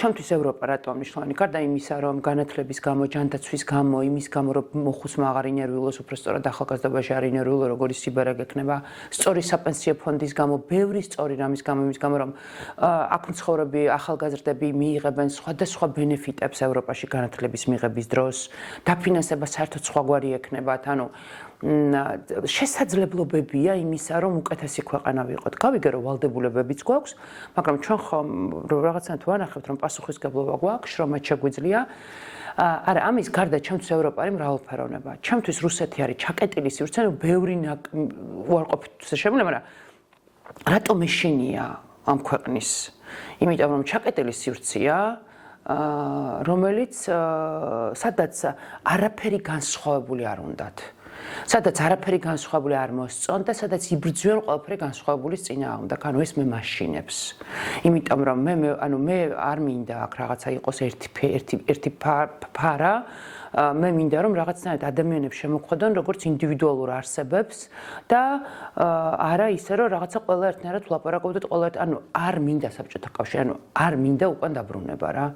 ჩემთვის ევროპა რატომ მნიშვნელოვანი? გარდა იმისა, რომ განათლების გამო, ჯანდაცვის გამო, იმის გამო, რომ მოხუცმა აღარ ინერვიულოს, უფრო სწორად ახალგაზრდობაში არ ინერვიულო, როგორი სიბერე გექნება, სწორი საპენსიო ფონდის გამო, ბევრი სწორი რამის გამო, იმის გამო, რომ აქ მცხოვრები ახალგაზრდები მიიღებენ სხვადასხვა ბენეფიტებს ევროპაში განათლების მიღების დროს, დაფინანსება საერთოდ სხვაგვარი ექნებათ, ანუ შესაძლებლობებია იმისა, რომ უკეთესი ქვეყანა ვიყოთ. გავიგე, რომ ვალდებულებებიც გვაქვს, მაგრამ ჩვენ ხომ რაღაცნაირად ვანახებთ, რომ პასუხისგებლობა გვაქვს, შრომაც შეგვიძლია. არა, ამის გარდა ჩემთვის ევროპა არის მრავალფეროვნება. ჩემთვის რუსეთი არის ჩაკეტილი სივრცე, ბევრი უარყოფით შემიძლია, მაგრამ რატომ ეშინია ამ ქვეყნის? იმიტომ რომ ჩაკეტილი სივრცეა, რომელიც სადაც არაფერი განსხვავებული არ უნდათ. სადაც არაფერი განსხვავებული არ მოსწონთ და სადაც იბრძვიან ყველაფერი განსხვავებულის წინააღმდეგ. ანუ ეს მე მაშინებს. იმიტომ რომ მე არ მინდა აქ რაღაცა იყოს ერთი ფარა, მე მინდა რომ რაღაცნაირად ადამიანებს შემოხვედონ როგორც ინდივიდუალურ არსებებს და არა ისე რომ რაღაცა ყველა ერთნაირად ვლაპარაკობდეთ ყველა ერთ, ანუ არ მინდა საბჭოთა კავშირი, ანუ არ მინდა უკან დაბრუნება რა.